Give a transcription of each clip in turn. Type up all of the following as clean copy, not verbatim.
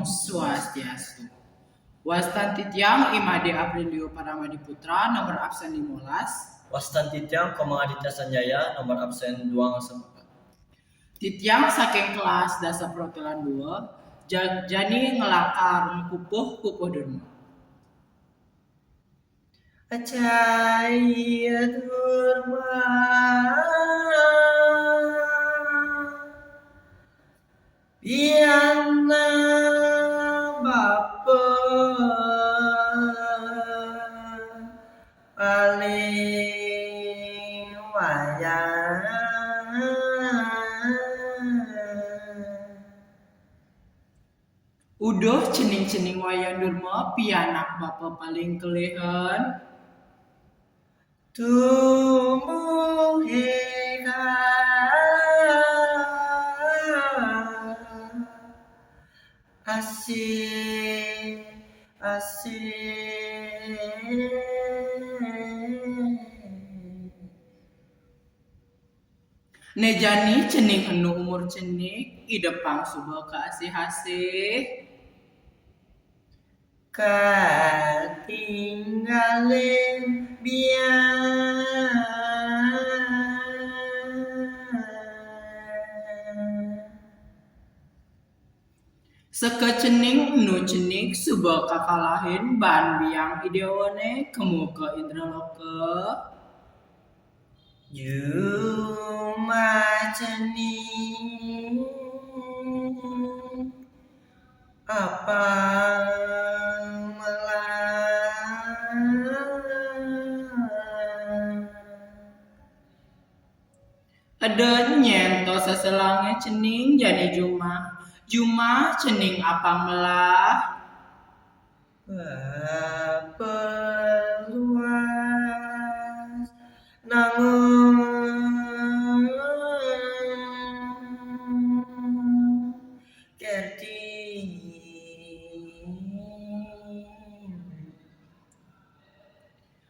Om Swastiastu. Wastantitiam Imade Aprilio Paramadiputra nomor absen 15. Wastantitiam Komang Aditya Sanjaya nomor absen 2 Titiang saking kelas Dasa Protelan 2 Jani ngelakar kupuh dulu. Acaya Durma Biana Bapa paling wayang Udah cening-cening wayang Durma pianak bapa paling kelehen tumbuh heka asih Nejani cening anu umur cenik idepang subah kasih-hasih katinggalin biar sekecening nu cenik subah kakalahin ban biang ideone kemuka indraloka Juma cening apa ada nyento seselangnya cening jani Juma cening apa melah peluas nangun kerti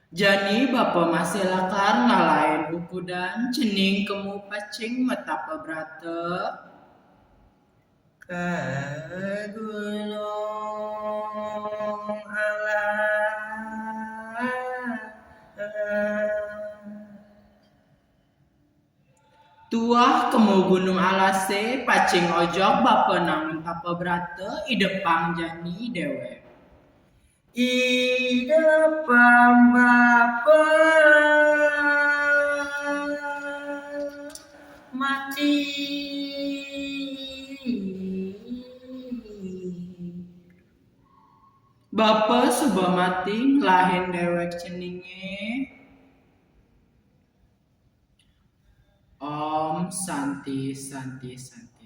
jani bapa masih lakar ngalain ukudan cening kemu pacing metapa brata ke gunung alam tuah kemu gunung alase pacing ojok bapa nang tapa brata idepang jani dewe idepang bapa mati bapa subah mati ngelahin dewek ceninge Om Santi Santi Santi